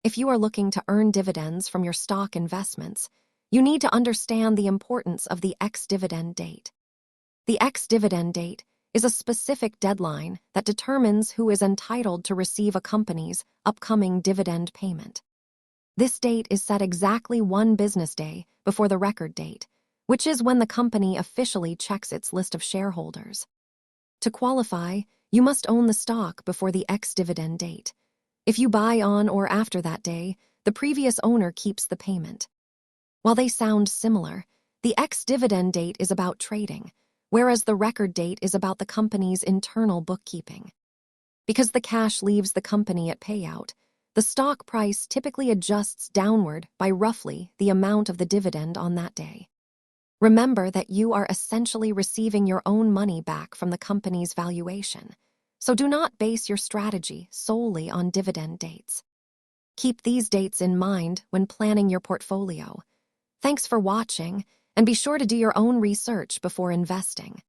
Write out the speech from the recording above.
If you are looking to earn dividends from your stock investments, you need to understand the importance of the ex-dividend date. The ex-dividend date is a specific deadline that determines who is entitled to receive a company's upcoming dividend payment. This date is set exactly 1 business day before the record date, which is when the company officially checks its list of shareholders. To qualify, you must own the stock before the ex-dividend date. If you buy on or after that day, the previous owner keeps the payment. While they sound similar, the ex-dividend date is about trading, whereas the record date is about the company's internal bookkeeping. Because the cash leaves the company at payout, the stock price typically adjusts downward by roughly the amount of the dividend on that day. Remember that you are essentially receiving your own money back from the company's valuation, so do not base your strategy solely on dividend dates. Keep these dates in mind when planning your portfolio. Thanks for watching, and be sure to do your own research before investing.